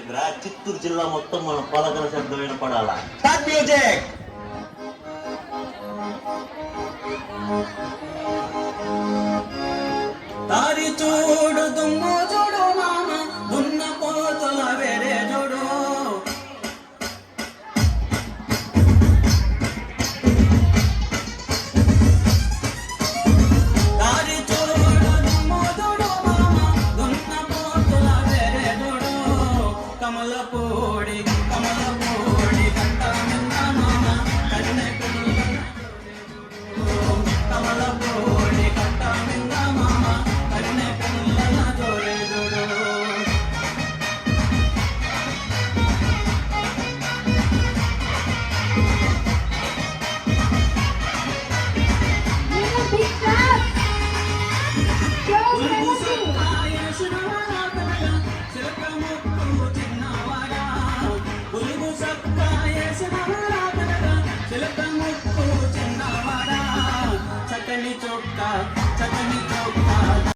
ఏంద్రా చిత్తూరు జిల్లా మొత్తం మన పలకల శబ్దం వినపడాలా? Start music. దారి చూడు దుమ్ము చూడు మామ దున్న పోతుల వేరే చూడు దారి చూడు దుమ్ము చూడు మామ దున్న పోతుల వేరే చూడు కమలపూడి కట్ట మింద మామ కన్నె పిల్ల కమలపూడి కట్ట మింద మామ కన్నె పిల్లల జోరే చూడు ఉల్గు సక్కాయ శివవాడా పెరగా చిలక ముక్కు చిన్నవాడా ఉల్గు సక్కాయ శివవాడా పెరగా చిలక ముక్కు చిన్నవాడా చక్కని చొక్క